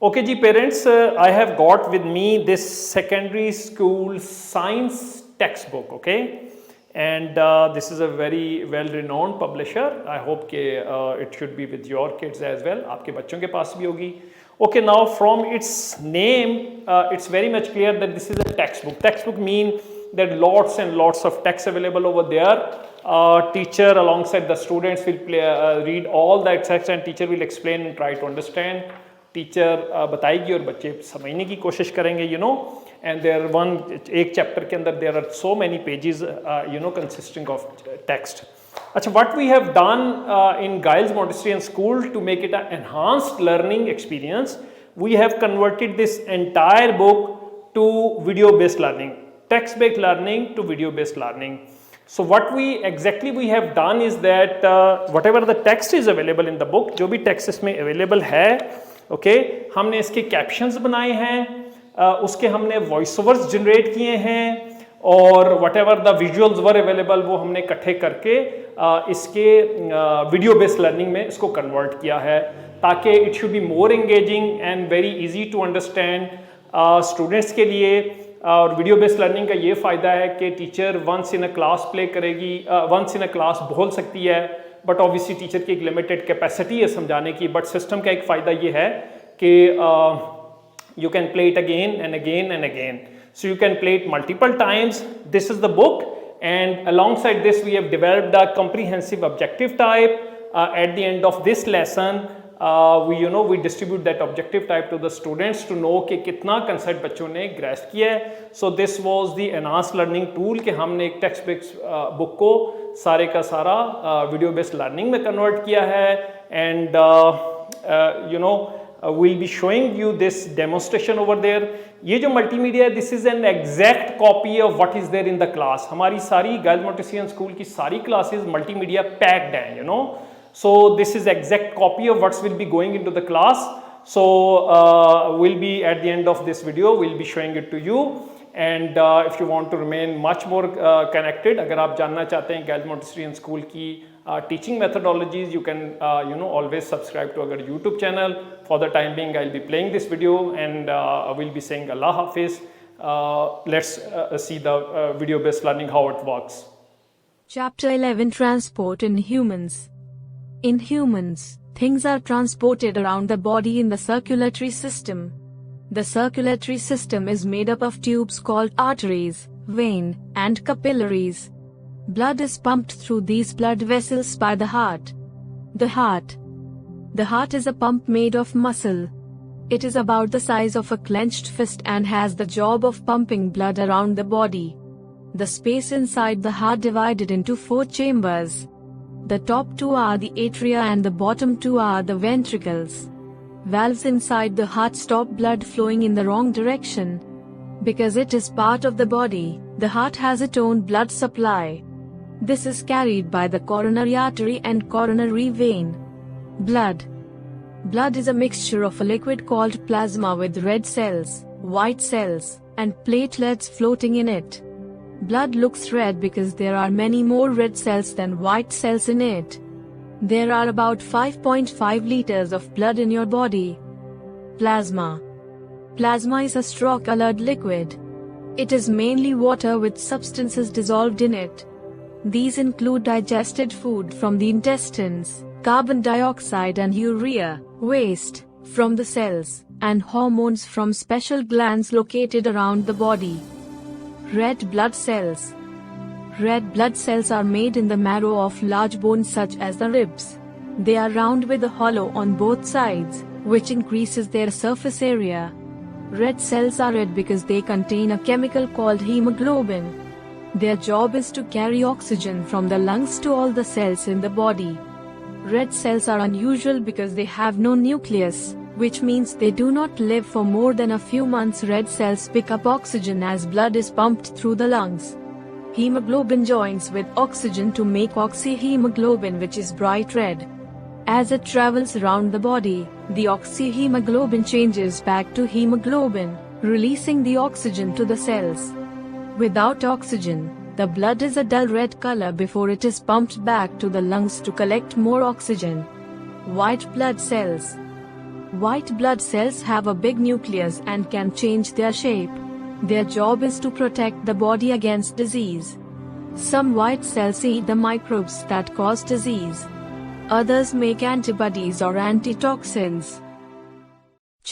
Okay ji parents, I have got with me this secondary school science textbook, okay, and this is a very well renowned publisher. I hope it should be with your kids as well, आपके बच्चों के पास भी होगी. Okay, now from its name, it's very much clear that this is a textbook. Textbook mean that lots and lots of text available over there. Teacher alongside the students will read all that text and teacher will explain and try to understand. Teacher बताएगी और बच्चे समझने की कोशिश करेंगे, you know, and there one एक chapter के अंदर there are so many pages, you know, consisting of text. अच्छा, what we have done in Giles Montessori school to make it a enhanced learning experience, we have converted this entire book to video based learning, text based learning to video based learning. So what we have done is that whatever the text is available in the book, जो भी text इसमें available है, okay, हमने इसके captions बनाए हैं, उसके हमने voice overs generate किए हैं, और whatever the visuals were available वो हमने इकट्ठे करके इसके video based learning में इसको convert किया है, ताकि it should be more engaging and very easy to understand students के लिए. और वीडियो बेस्ड लर्निंग का ये फ़ायदा है कि teacher once in a class play करेगी, वंस इन अ क्लास बोल सकती है, बट ऑब्वियसली टीचर की एक लिमिटेड कैपेसिटी है समझाने की. बट सिस्टम का एक फ़ायदा ये है कि you can play it again and again and again, so you can play it multiple times. This is the book, and alongside this we have developed a comprehensive objective type. At the end of this lesson, we distribute that objective type to the students to know कि कितना concept बच्चों ने grasp किया है. So this was the enhanced learning tool कि हमने एक text based book को सारे का सारा video based learning में convert किया है, and we'll be showing you this demonstration over there. ये जो multimedia, this is an exact copy of what is there in the class. हमारी सारी गाइल्स मॉन्टेसरी स्कूल की सारी classes multimedia packed हैं, you know. So this is exact copy of what will be going into the class. So we'll be at the end of this video, we'll be showing it to you. And if you want to remain much more connected, अगर आप जानना चाहते हैं Giles Montessori school की teaching methodologies, you can always subscribe to our YouTube channel. For the time being, I'll be playing this video and we'll be saying Allah Hafiz. Let's see the video based learning, how it works. Chapter 11, Transport in Humans. In humans, things are transported around the body in the circulatory system. The circulatory system is made up of tubes called arteries, veins, and capillaries. Blood is pumped through these blood vessels by the heart. The heart is a pump made of muscle. It is about the size of a clenched fist and has the job of pumping blood around the body. The space inside the heart divided into 4 chambers. The top 2 are the atria and the bottom 2 are the ventricles. Valves inside the heart stop blood flowing in the wrong direction. Because it is part of the body, the heart has its own blood supply. This is carried by the coronary artery and coronary vein. Blood is a mixture of a liquid called plasma with red cells, white cells, and platelets floating in it. Blood looks red because there are many more red cells than white cells in it. There are about 5.5 liters of blood in your body. Plasma is a straw-colored liquid. It is mainly water with substances dissolved in it. These include digested food from the intestines, carbon dioxide and urea, waste from the cells, and hormones from special glands located around the body. Red blood cells. Red blood cells are made in the marrow of large bones such as the ribs. They are round with a hollow on both sides, which increases their surface area. Red cells are red because they contain a chemical called hemoglobin. Their job is to carry oxygen from the lungs to all the cells in the body. Red cells are unusual because they have no nucleus, which means they do not live for more than a few months. Red cells pick up oxygen as blood is pumped through the lungs. Hemoglobin joins with oxygen to make oxyhemoglobin, which is bright red. As it travels around the body, the oxyhemoglobin changes back to hemoglobin, releasing the oxygen to the cells. Without oxygen, the blood is a dull red color before it is pumped back to the lungs to collect more oxygen. White blood cells. White blood cells have a big nucleus and can change their shape. Their job is to protect the body against disease. Some white cells eat the microbes that cause disease. Others make antibodies or antitoxins.